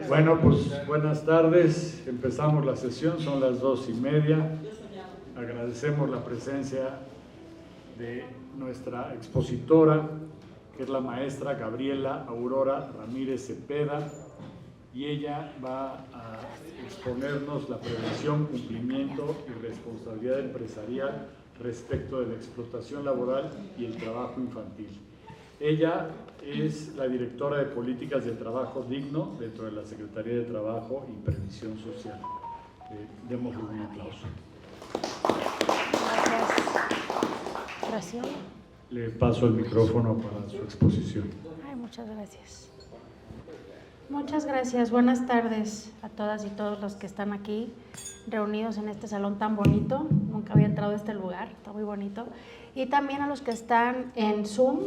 Bueno, pues buenas tardes, empezamos la sesión, son las 2:30. Agradecemos la presencia de nuestra expositora, que es la maestra Gabriela Aurora Ramírez Cepeda, y ella va a exponernos la prevención, cumplimiento y responsabilidad empresarial respecto de la explotación laboral y el trabajo infantil. Ella es la directora de Políticas de Trabajo Digno dentro de la Secretaría de Trabajo y Previsión Social. Démosle un aplauso. Gracias. Gracias. Le paso el micrófono para su exposición. Ay, muchas gracias. Muchas gracias. Buenas tardes a todas y todos los que están aquí reunidos en este salón tan bonito. Nunca había entrado a este lugar, está muy bonito. Y también a los que están en Zoom.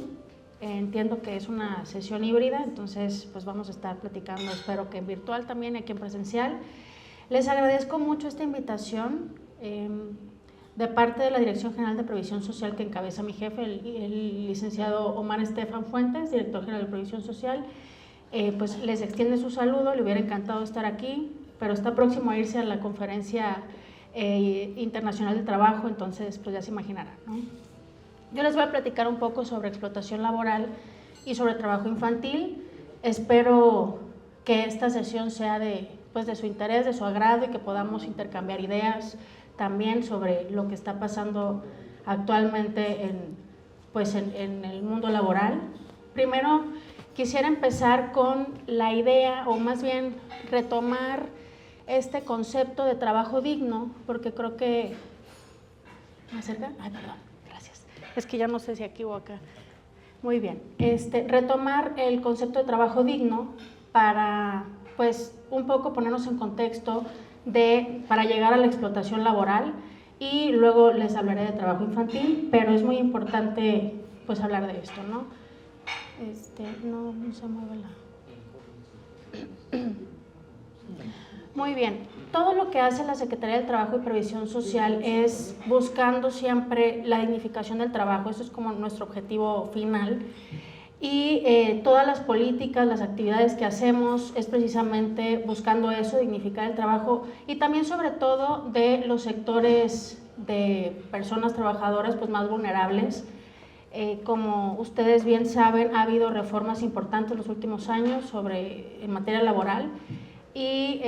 Entiendo que es una sesión híbrida, entonces pues vamos a estar platicando, espero que en virtual también y aquí en presencial. Les agradezco mucho esta invitación de parte de la Dirección General de Previsión Social que encabeza mi jefe, el licenciado Omar Estefan Fuentes, director general de Previsión Social. Pues les extiende su saludo, le hubiera encantado estar aquí, pero está próximo a irse a la Conferencia Internacional de Trabajo, entonces pues ya se imaginarán, ¿no? Yo les voy a platicar un poco sobre explotación laboral y sobre trabajo infantil. Espero que esta sesión sea de su interés, de su agrado y que podamos intercambiar ideas también sobre lo que está pasando actualmente en el mundo laboral. Primero, quisiera empezar con la idea, o más bien retomar este concepto de trabajo digno, porque creo que… ¿Me acerca? Ay, perdón. Es que ya no sé si aquí o acá. Muy bien. Retomar el concepto de trabajo digno para, pues, un poco ponernos en contexto para llegar a la explotación laboral, y luego les hablaré de trabajo infantil, pero es muy importante, pues, hablar de esto, ¿no? No se mueve la… Muy bien, todo lo que hace la Secretaría del Trabajo y Previsión Social es buscando siempre la dignificación del trabajo, eso es como nuestro objetivo final, y todas las políticas, las actividades que hacemos es precisamente buscando eso, dignificar el trabajo, y también sobre todo de los sectores de personas trabajadoras pues más vulnerables. Como ustedes bien saben, ha habido reformas importantes en los últimos años en materia laboral, y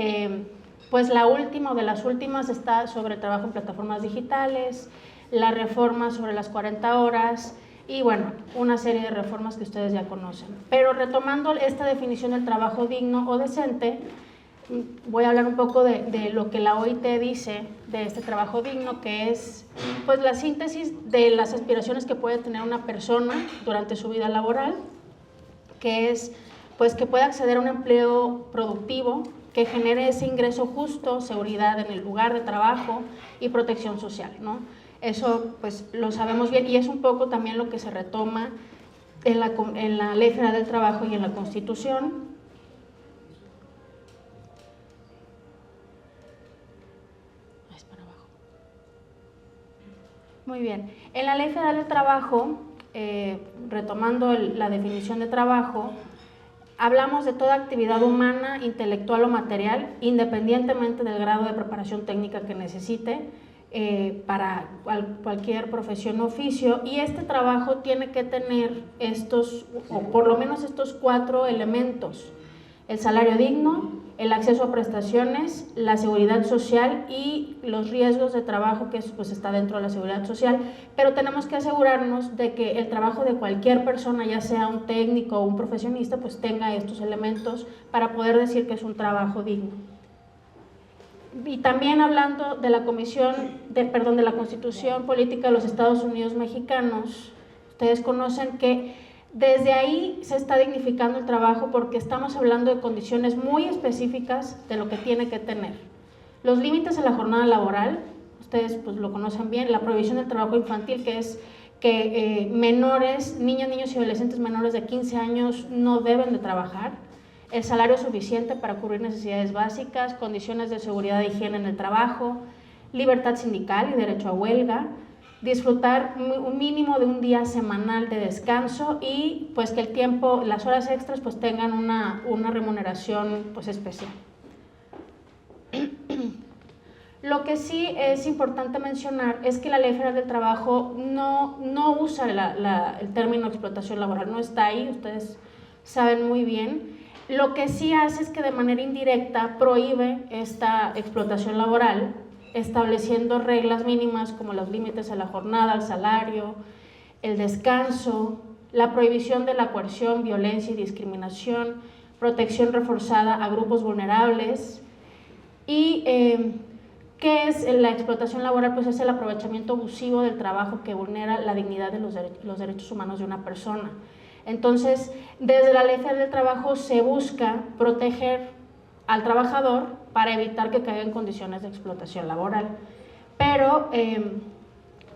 pues la última de las últimas está sobre el trabajo en plataformas digitales, la reforma sobre las 40 horas y bueno, una serie de reformas que ustedes ya conocen. Pero retomando esta definición del trabajo digno o decente, voy a hablar un poco de lo que la OIT dice de este trabajo digno, que es pues la síntesis de las aspiraciones que puede tener una persona durante su vida laboral, que es pues que pueda acceder a un empleo productivo, que genere ese ingreso justo, seguridad en el lugar de trabajo y protección social, ¿no? Eso pues lo sabemos bien y es un poco también lo que se retoma en la Ley Federal del Trabajo y en la Constitución. Es para abajo. Muy bien, en la Ley Federal del Trabajo, retomando la definición de trabajo, hablamos de toda actividad humana, intelectual o material, independientemente del grado de preparación técnica que necesite para cualquier profesión o oficio, y este trabajo tiene que tener o por lo menos estos 4 elementos: el salario digno, el acceso a prestaciones, la seguridad social y los riesgos de trabajo, que pues está dentro de la seguridad social, pero tenemos que asegurarnos de que el trabajo de cualquier persona, ya sea un técnico o un profesionista, pues tenga estos elementos para poder decir que es un trabajo digno. Y también hablando de la de la Constitución Política de los Estados Unidos Mexicanos, ustedes conocen que desde ahí se está dignificando el trabajo porque estamos hablando de condiciones muy específicas de lo que tiene que tener. Los límites a la jornada laboral, ustedes pues lo conocen bien, la prohibición del trabajo infantil, que es que niñas, niños y adolescentes menores de 15 años no deben de trabajar, el salario suficiente para cubrir necesidades básicas, condiciones de seguridad e higiene en el trabajo, libertad sindical y derecho a huelga, disfrutar un mínimo de un día semanal de descanso y pues que el tiempo, las horas extras pues tengan una remuneración pues especial. Lo que sí es importante mencionar es que la Ley Federal del Trabajo no usa el término explotación laboral, no está ahí, ustedes saben muy bien. Lo que sí hace es que de manera indirecta prohíbe esta explotación laboral, estableciendo reglas mínimas como los límites a la jornada, al salario, el descanso, la prohibición de la coerción, violencia y discriminación, protección reforzada a grupos vulnerables y ¿qué es la explotación laboral? Pues es el aprovechamiento abusivo del trabajo que vulnera la dignidad de los derechos humanos de una persona. Entonces, desde la Ley Federal del Trabajo se busca proteger al trabajador para evitar que caiga en condiciones de explotación laboral. Pero,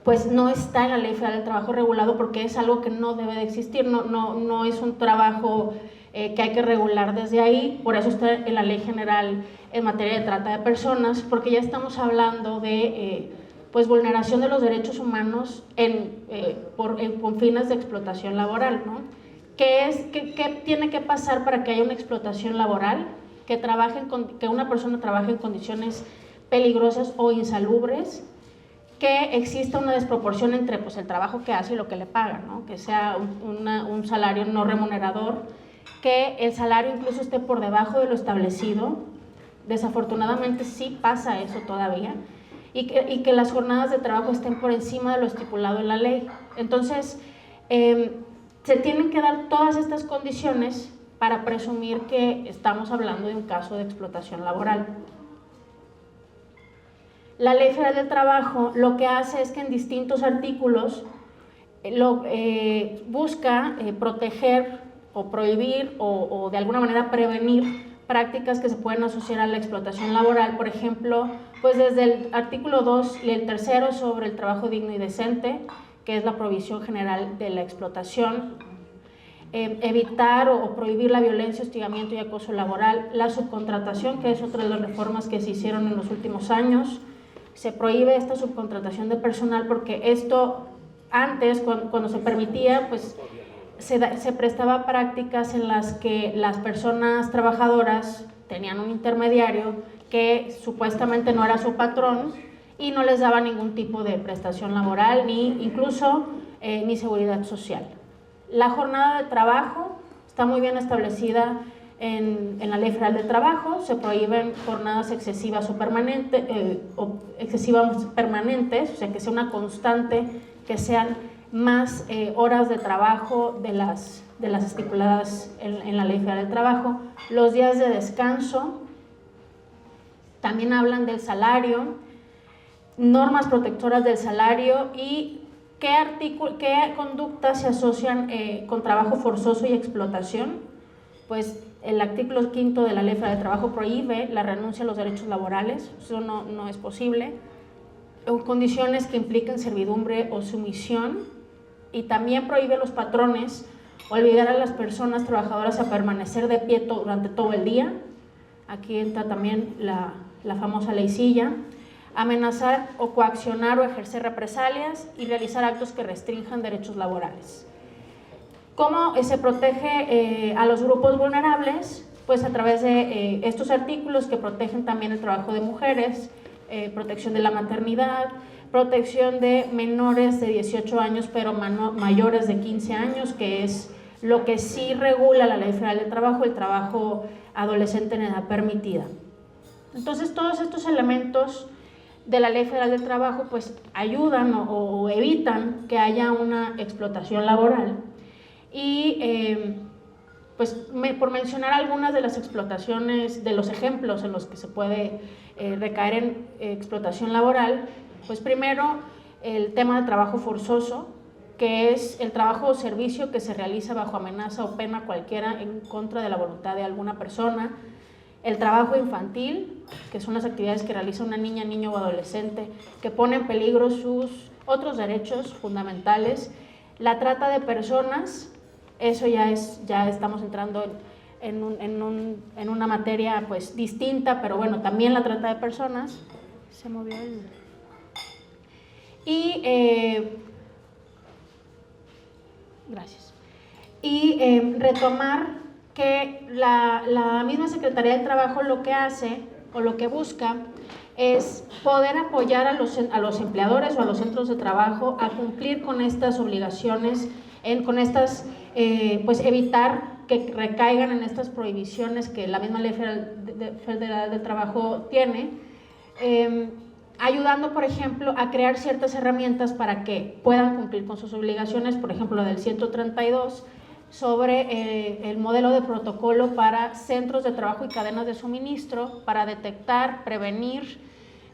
pues no está en la Ley Federal del Trabajo regulado porque es algo que no debe de existir, no es un trabajo que hay que regular desde ahí, por eso está en la Ley General en materia de trata de personas, porque ya estamos hablando de pues vulneración de los derechos humanos con fines de explotación laboral, ¿no? ¿Qué tiene que pasar para que haya una explotación laboral? Que una persona trabaje en condiciones peligrosas o insalubres, que exista una desproporción entre pues, el trabajo que hace y lo que le pagan, ¿no? Que sea un salario no remunerador, que el salario incluso esté por debajo de lo establecido. Desafortunadamente sí pasa eso todavía, y que las jornadas de trabajo estén por encima de lo estipulado en la ley. Entonces, se tienen que dar todas estas condiciones para presumir que estamos hablando de un caso de explotación laboral. La Ley Federal del Trabajo lo que hace es que en distintos artículos busca proteger o prohibir o de alguna manera prevenir prácticas que se pueden asociar a la explotación laboral. Por ejemplo, pues desde el artículo 2 y el tercero sobre el trabajo digno y decente, que es la prohibición general de la explotación, evitar o prohibir la violencia, hostigamiento y acoso laboral, la subcontratación, que es otra de las reformas que se hicieron en los últimos años. Se prohíbe esta subcontratación de personal porque esto antes, cuando se permitía, pues se prestaba a prácticas en las que las personas trabajadoras tenían un intermediario que supuestamente no era su patrón y no les daba ningún tipo de prestación laboral ni incluso ni seguridad social. La jornada de trabajo está muy bien establecida en la Ley Federal del Trabajo. Se prohíben jornadas excesivas o permanentes, o sea que sea una constante, que sean más horas de trabajo de las estipuladas en la Ley Federal del Trabajo. Los días de descanso también hablan del salario, normas protectoras del salario y qué conductas se asocian con trabajo forzoso y explotación. Pues el artículo 5 de la Ley Federal del Trabajo prohíbe la renuncia a los derechos laborales, eso no es posible. Condiciones que impliquen servidumbre o sumisión, y también prohíbe a los patrones obligar a las personas trabajadoras a permanecer de pie durante todo el día. Aquí entra también la famosa ley Silla. Amenazar o coaccionar o ejercer represalias y realizar actos que restrinjan derechos laborales. ¿Cómo se protege a los grupos vulnerables? Pues a través de estos artículos que protegen también el trabajo de mujeres, protección de la maternidad, protección de menores de 18 años pero mayores de 15 años, que es lo que sí regula la Ley Federal del Trabajo, el trabajo adolescente en edad permitida. Entonces todos estos elementos de la Ley Federal del Trabajo pues ayudan o evitan que haya una explotación laboral. Y pues por mencionar algunas de las explotaciones, de los ejemplos en los que se puede recaer en explotación laboral, pues primero el tema de trabajo forzoso, que es el trabajo o servicio que se realiza bajo amenaza o pena cualquiera en contra de la voluntad de alguna persona. El trabajo infantil, que son las actividades que realiza una niña, niño o adolescente que pone en peligro sus otros derechos fundamentales. La trata de personas, eso ya estamos entrando en una materia pues distinta, pero bueno, también la trata de personas. Se movió Y gracias. Y retomar que la misma Secretaría del Trabajo lo que hace o lo que busca es poder apoyar a los empleadores o a los centros de trabajo a cumplir con estas obligaciones, con estas, pues evitar que recaigan en estas prohibiciones que la misma Ley Federal del Trabajo tiene, ayudando, por ejemplo, a crear ciertas herramientas para que puedan cumplir con sus obligaciones, por ejemplo, la del 132, sobre el modelo de protocolo para centros de trabajo y cadenas de suministro para detectar, prevenir,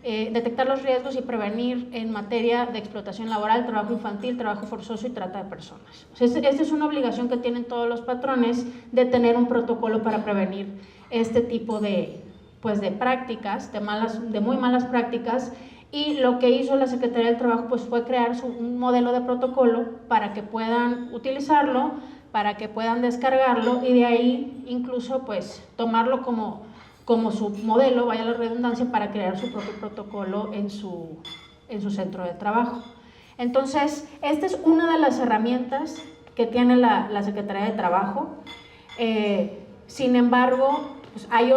detectar los riesgos y prevenir en materia de explotación laboral, trabajo infantil, trabajo forzoso y trata de personas. O sea, esta es una obligación que tienen todos los patrones de tener un protocolo para prevenir este tipo de, pues, de prácticas, de muy malas prácticas, y lo que hizo la Secretaría del Trabajo pues, fue crear un modelo de protocolo para que puedan utilizarlo, para que puedan descargarlo y de ahí incluso pues tomarlo como su modelo, vaya la redundancia, para crear su propio protocolo en su centro de trabajo. Entonces, esta es una de las herramientas que tiene la Secretaría de Trabajo. Sin embargo, pues hay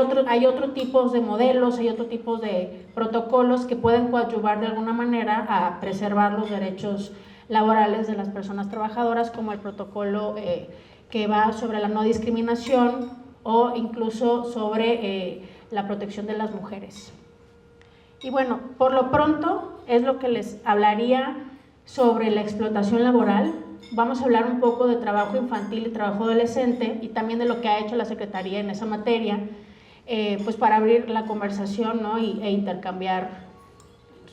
otro tipo de modelos, hay otro tipo de protocolos que pueden coadyuvar de alguna manera a preservar los derechos laborales de las personas trabajadoras, como el protocolo que va sobre la no discriminación o incluso sobre la protección de las mujeres. Y bueno, por lo pronto es lo que les hablaría sobre la explotación laboral. Vamos a hablar un poco de trabajo infantil y trabajo adolescente y también de lo que ha hecho la Secretaría en esa materia, pues para abrir la conversación, ¿no? e intercambiar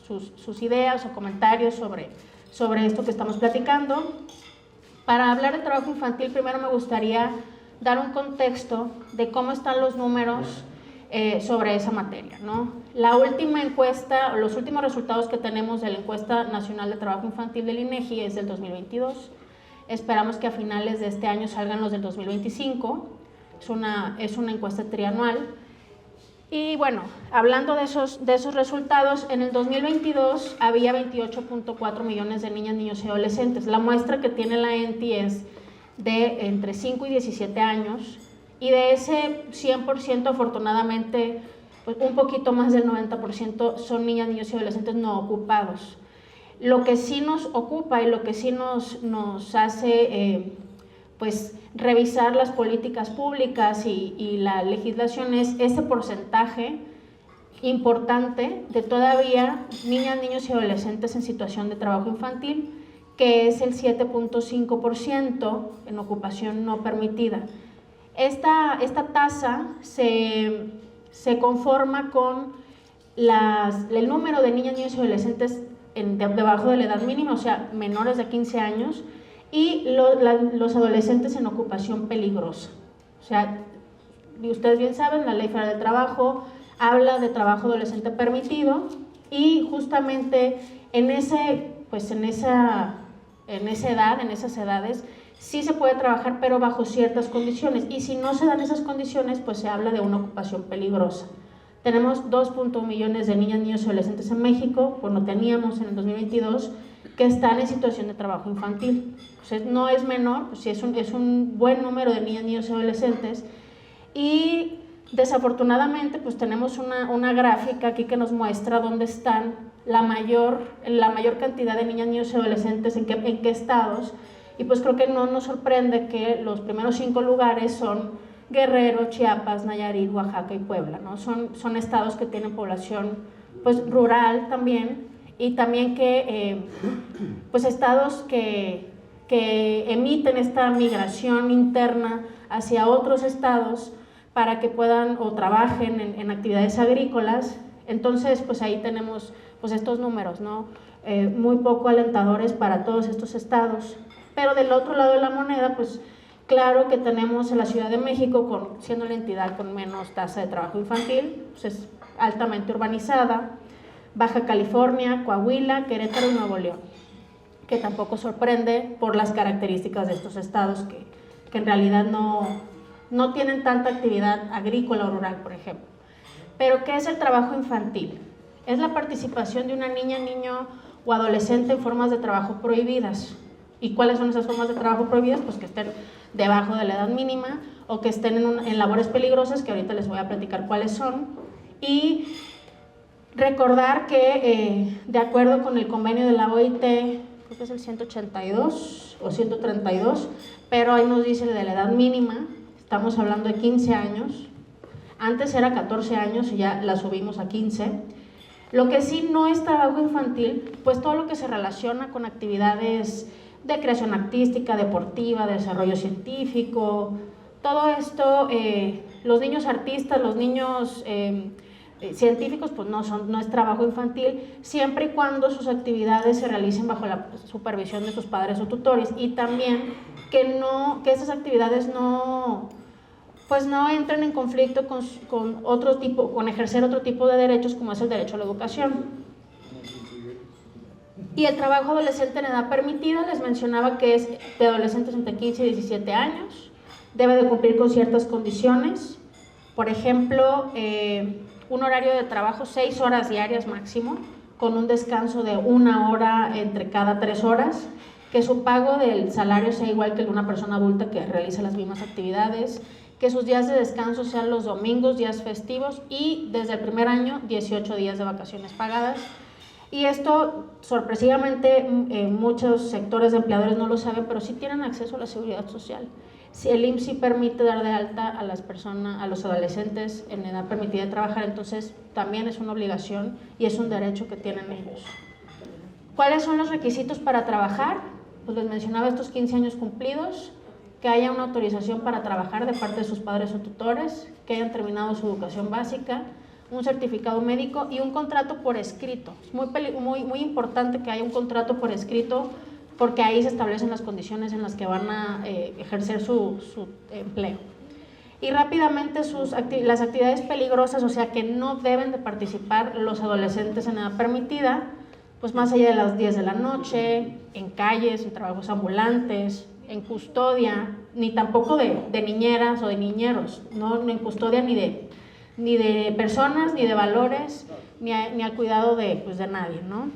sus ideas o comentarios sobre esto que estamos platicando. Para hablar de trabajo infantil, primero me gustaría dar un contexto de cómo están los números sobre esa materia, ¿no? La última encuesta, los últimos resultados que tenemos de la Encuesta Nacional de Trabajo Infantil del INEGI es del 2022. Esperamos que a finales de este año salgan los del 2025. Es una encuesta trianual. Y bueno, hablando de esos resultados, en el 2022 había 28.4 millones de niñas, niños y adolescentes. La muestra que tiene la ENTI es de entre 5 y 17 años, y de ese 100%, afortunadamente, pues un poquito más del 90% son niñas, niños y adolescentes no ocupados. Lo que sí nos ocupa y lo que sí nos hace pues revisar las políticas públicas y la legislación es ese porcentaje importante de todavía niñas, niños y adolescentes en situación de trabajo infantil, que es el 7.5% en ocupación no permitida. Esta tasa se conforma con el número de niñas, niños y adolescentes debajo de la edad mínima, o sea, menores de 15 años, y los adolescentes en ocupación peligrosa. O sea, ustedes bien saben, la Ley Federal del Trabajo habla de trabajo adolescente permitido, y justamente en esas edades, sí se puede trabajar, pero bajo ciertas condiciones, y si no se dan esas condiciones, pues se habla de una ocupación peligrosa. Tenemos 2.1 millones de niñas, niños y adolescentes en México, pues no teníamos en el 2022, que están en situación de trabajo infantil. Pues no es menor, pues sí es un buen número de niñas, niños y adolescentes, y desafortunadamente pues tenemos una gráfica aquí que nos muestra dónde están la mayor cantidad de niñas, niños y adolescentes, en qué estados, y pues creo que no nos sorprende que los primeros 5 lugares son Guerrero, Chiapas, Nayarit, Oaxaca y Puebla, ¿no? Son estados que tienen población pues rural también, y también que pues estados que emiten esta migración interna hacia otros estados para que puedan o trabajen en actividades agrícolas. Entonces pues ahí tenemos pues estos números, ¿no? Muy poco alentadores para todos estos estados. Pero del otro lado de la moneda, pues claro que tenemos a la Ciudad de México, siendo la entidad con menos tasa de trabajo infantil, pues es altamente urbanizada, Baja California, Coahuila, Querétaro y Nuevo León, que tampoco sorprende por las características de estos estados que en realidad no tienen tanta actividad agrícola o rural, por ejemplo. Pero ¿qué es el trabajo infantil? Es la participación de una niña, niño o adolescente en formas de trabajo prohibidas. ¿Y cuáles son esas formas de trabajo prohibidas? Pues que estén debajo de la edad mínima o que estén en labores peligrosas, que ahorita les voy a platicar cuáles son. Y recordar que de acuerdo con el convenio de la OIT, creo que es el 182 o 132, pero ahí nos dice de la edad mínima, estamos hablando de 15 años, antes era 14 años y ya la subimos a 15. Lo que sí no es trabajo infantil, pues todo lo que se relaciona con actividades de creación artística, deportiva, de desarrollo científico, todo esto, los niños artistas, los niños científicos, pues no es trabajo infantil, siempre y cuando sus actividades se realicen bajo la supervisión de sus padres o tutores, y también que esas actividades no entren en conflicto con ejercer otro tipo de derechos, como es el derecho a la educación. Y el trabajo adolescente en edad permitida, les mencionaba que es de adolescentes entre 15 y 17 años, debe de cumplir con ciertas condiciones, por ejemplo, un horario de trabajo 6 horas diarias máximo, con un descanso de 1 hora entre cada 3 horas, que su pago del salario sea igual que el de una persona adulta que realiza las mismas actividades, que sus días de descanso sean los domingos, días festivos, y desde el primer año 18 días de vacaciones pagadas. Y esto, sorpresivamente, muchos sectores de empleadores no lo saben, pero sí tienen acceso a la seguridad social. Si el IMSS sí permite dar de alta a las personas, a los adolescentes en edad permitida de trabajar, entonces también es una obligación y es un derecho que tienen ellos. ¿Cuáles son los requisitos para trabajar? Pues les mencionaba estos 15 años cumplidos, que haya una autorización para trabajar de parte de sus padres o tutores, que hayan terminado su educación básica, un certificado médico y un contrato por escrito. Es muy importante que haya un contrato por escrito, porque ahí se establecen las condiciones en las que van a ejercer su empleo. Y rápidamente las actividades peligrosas, o sea que no deben de participar los adolescentes en edad permitida, pues más allá de las 10 de la noche, en calles, en trabajos ambulantes, en custodia, ni tampoco de niñeras o de niñeros, no en custodia ni de personas, ni de valores, ni al cuidado de nadie, ¿no?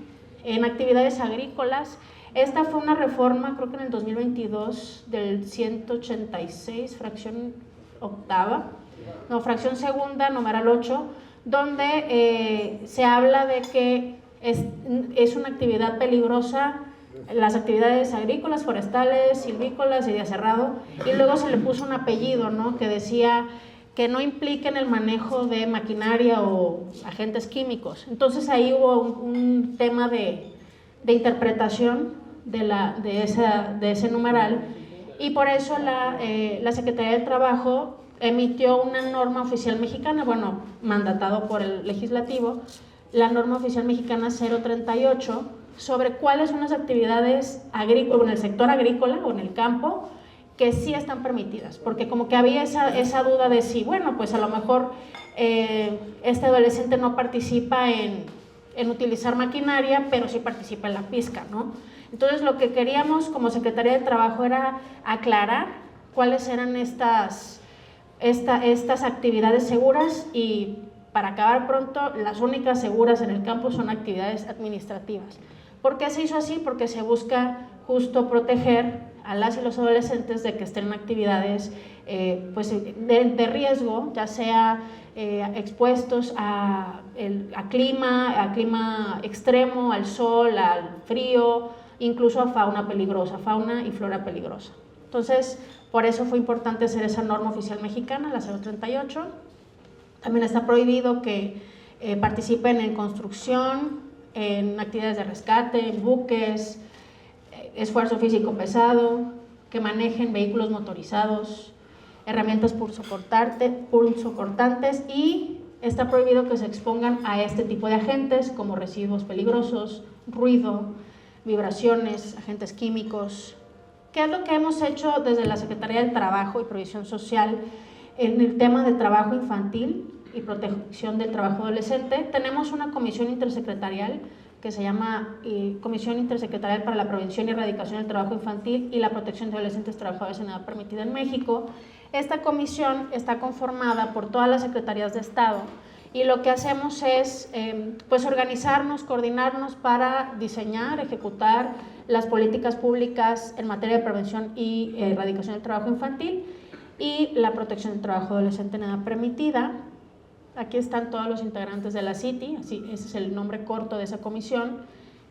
En actividades agrícolas, esta fue una reforma, creo que en el 2022, del 186, fracción segunda, numeral 8, donde se habla de que es una actividad peligrosa las actividades agrícolas, forestales, silvícolas y de aserrado, y luego se le puso un apellido, ¿no?, que decía que no impliquen el manejo de maquinaria o agentes químicos. Entonces ahí hubo un tema de interpretación de ese numeral, y por eso la Secretaría del Trabajo emitió una norma oficial mexicana, bueno, mandatado por el legislativo, la norma oficial mexicana 038, sobre cuáles son las actividades en el sector agrícola o en el campo que sí están permitidas, porque como que había esa duda de si, bueno, pues a lo mejor este adolescente no participa en utilizar maquinaria, pero sí participa en la pizca, ¿no? Entonces lo que queríamos como Secretaría de Trabajo era aclarar cuáles eran estas actividades seguras, y para acabar pronto, las únicas seguras en el campo son actividades administrativas. ¿Por qué se hizo así? Porque se busca justo proteger a las y los adolescentes de que estén en actividades de riesgo, ya sea expuestos a clima extremo, al sol, al frío, incluso a fauna peligrosa, fauna y flora peligrosa. Entonces, por eso fue importante hacer esa norma oficial mexicana, la 038. También está prohibido que participen en construcción, en actividades de rescate, en buques, esfuerzo físico pesado, que manejen vehículos motorizados, herramientas punzocortantes, y está prohibido que se expongan a este tipo de agentes como residuos peligrosos, ruido, vibraciones, agentes químicos. ¿Qué es lo que hemos hecho desde la Secretaría del Trabajo y Previsión Social en el tema de trabajo infantil y protección del trabajo adolescente? Tenemos una comisión intersecretarial que se llama Comisión Intersecretarial para la Prevención y Erradicación del Trabajo Infantil y la Protección de Adolescentes Trabajadores en Edad Permitida en México. Esta comisión está conformada por todas las secretarías de Estado y lo que hacemos es pues organizarnos, coordinarnos para diseñar, ejecutar las políticas públicas en materia de prevención y erradicación del trabajo infantil y la protección del trabajo adolescente en edad permitida. Aquí están todos los integrantes de la CITI, así, ese es el nombre corto de esa comisión,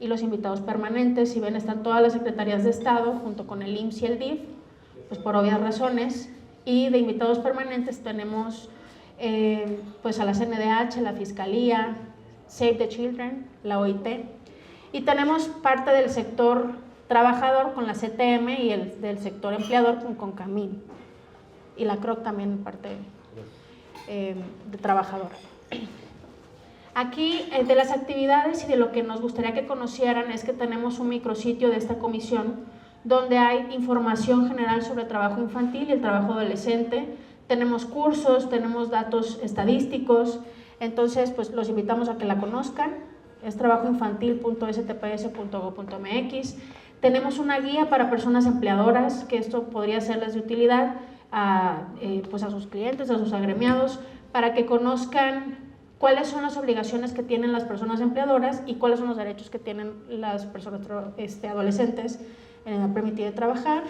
y los invitados permanentes. Si ven, están todas las secretarías de Estado junto con el IMSS y el DIF, pues por obvias razones, y de invitados permanentes tenemos pues a la CNDH, la Fiscalía, Save the Children, la OIT, y tenemos parte del sector trabajador con la CTM y el del sector empleador con CONCAMIN, y la CROC también parte de trabajador. Aquí, de las actividades y de lo que nos gustaría que conocieran es que tenemos un micrositio de esta comisión donde hay información general sobre trabajo infantil y el trabajo adolescente. Tenemos cursos, tenemos datos estadísticos, entonces pues los invitamos a que la conozcan. Es trabajoinfantil.stps.gov.mx. Tenemos una guía para personas empleadoras, que esto podría serles de utilidad pues a sus clientes, a sus agremiados, para que conozcan cuáles son las obligaciones que tienen las personas empleadoras y cuáles son los derechos que tienen las personas adolescentes en edad permitida de trabajar.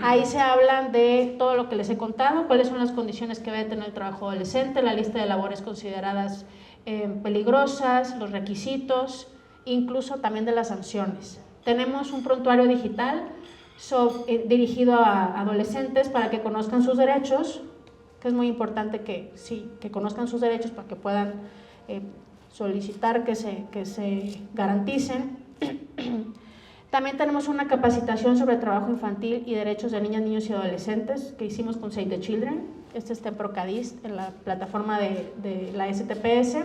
Ahí se hablan de todo lo que les he contado, cuáles son las condiciones que debe tener el trabajo adolescente, la lista de labores consideradas peligrosas, los requisitos, incluso también de las sanciones. Tenemos un prontuario digital dirigido a adolescentes para que conozcan sus derechos, que es muy importante que conozcan sus derechos para que puedan solicitar que se garanticen. También tenemos una capacitación sobre trabajo infantil y derechos de niñas, niños y adolescentes que hicimos con Save the Children. Este está en Procadist, en la plataforma de la STPS.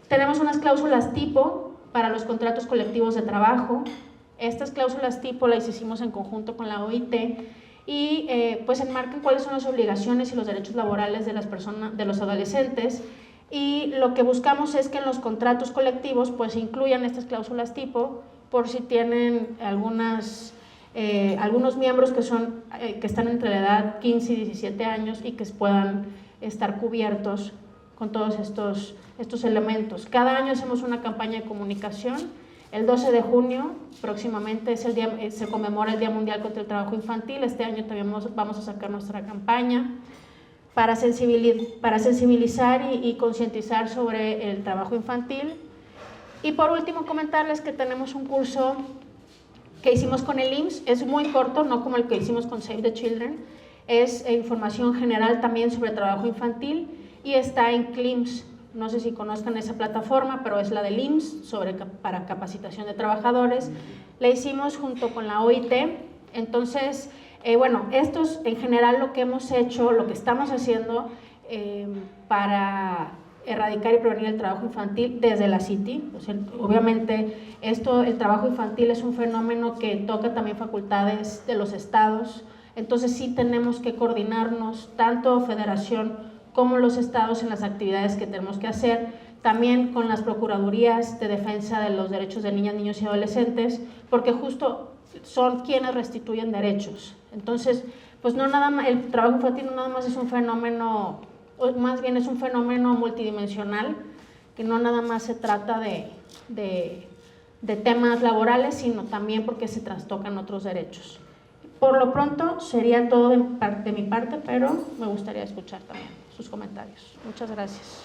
Tenemos unas cláusulas tipo para los contratos colectivos de trabajo. Estas cláusulas tipo las hicimos en conjunto con la OIT y pues enmarcan cuáles son las obligaciones y los derechos laborales de las personas, de los adolescentes, y lo que buscamos es que en los contratos colectivos pues incluyan estas cláusulas tipo por si tienen algunos miembros que están entre la edad 15 y 17 años y que puedan estar cubiertos con todos estos elementos. Cada año hacemos una campaña de comunicación. El 12 de junio próximamente se conmemora el Día Mundial contra el Trabajo Infantil. Este año también vamos a sacar nuestra campaña para sensibilizar y concientizar sobre el trabajo infantil. Y por último, comentarles que tenemos un curso que hicimos con el IMSS. Es muy corto, no como el que hicimos con Save the Children. Es información general también sobre trabajo infantil y está en CLIMS. No sé si conozcan esa plataforma, pero es la del IMSS para capacitación de trabajadores. La hicimos junto con la OIT. Entonces, bueno, esto es en general lo que hemos hecho, lo que estamos haciendo para erradicar y prevenir el trabajo infantil desde la CITI. O sea, obviamente el trabajo infantil es un fenómeno que toca también facultades de los estados, entonces sí tenemos que coordinarnos, tanto federación como los estados, en las actividades que tenemos que hacer, también con las procuradurías de defensa de los derechos de niñas, niños y adolescentes, porque justo son quienes restituyen derechos. Entonces, pues no nada más, el trabajo infantil no nada más es un fenómeno, más bien es un fenómeno multidimensional, que no nada más se trata de temas laborales, sino también porque se trastocan otros derechos. Por lo pronto sería todo de mi parte, pero me gustaría escuchar también sus comentarios. Muchas gracias.